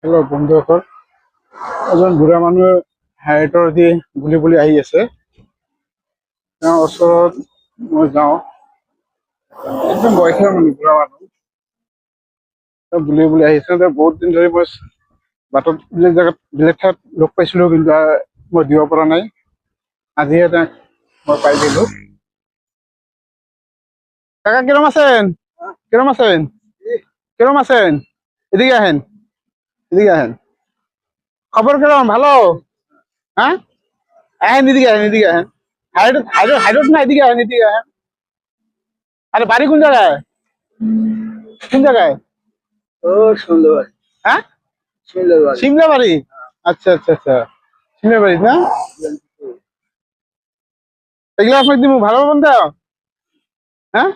Hello' বন্ধুসকল, এজন বুঢ়া মানুহে হাইটৰ দি বুলি বুলি আহি আছে। তেওঁৰ ওচৰত মই যাওঁ। একদম বয়সীয়া মানুহ, বুঢ়া মানুহ। তেওঁ বুলি বুলি আহিছে। তেওঁ বহুত দিন ধৰি মই বাটত বেলেগ ঠাইত লগ পাইছিলো, কিন্তু মই দিব পৰা নাই। আজিহে তেওঁক মই পাই দিলো। কাকা কিরম আছেন? কিরম আছেন? কিরম আছেন? এদিকে আহেন, এদিকে আহেন। খবর কিরম? ভালো? হ্যাঁ, আহেন এদিকে, আহেন এদিকে, আহেন। হাইরোড হাইরোড হাইরোড না, এদিকে আহেন, এদিকে আহেন। আরে বাড়ি কোন জায়গায়? কোন জায়গায়? ও সুন্দর। হ্যাঁ, সুন্দর বাড়ি। সিমলা বাড়ি। আচ্ছা আচ্ছা আচ্ছা, সিমলা বাড়ি না? এগুলো আপনাকে দিব, ভালো পাবেন তো? হ্যাঁ,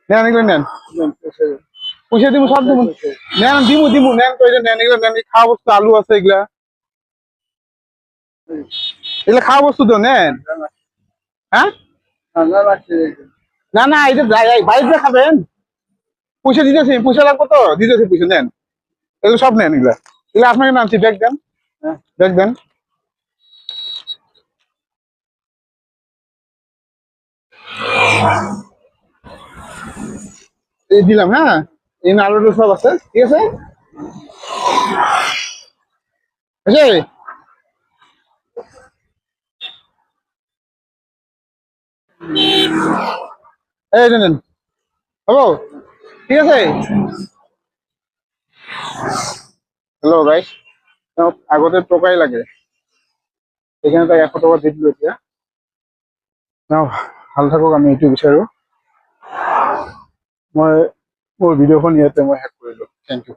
নেন এগুলো নেন, পয়সা দিব, সব দিব। নেন, দিমু দিমু, নেন তো, এটা নেন, এগুলো নেন। খাওয়া বস্তু আলু আছে, এগুলা এগুলা খাওয়া বস্তু তো নেন। হ্যাঁ, ঠান্ডা লাগছে। না না, এটা বাড়িতে খাবেন। পয়সা দিতেছি, পয়সা লাগবে তো, দিতেছি পয়সা, নেন। এগুলো সব নেন, এগুলা এগুলো আপনাকে নামছি। ব্যাগ দেন, ব্যাগ দেন। এই দিলাম, হ্যাঁ, এই আলু সব আছে, ঠিক আছে। এই যে নেন, হবো, ঠিক আছে। হ্যালো গাইস, আগতে টকাই লাগে, এখানে তাক 100 টকা দি দিলো। এতিয়া ভাল থাকক, আমি এইটো বিচাৰো। মই মোৰ ভিডিঅ'খন ইয়াতে মই শেষ কৰিলো। Thank you.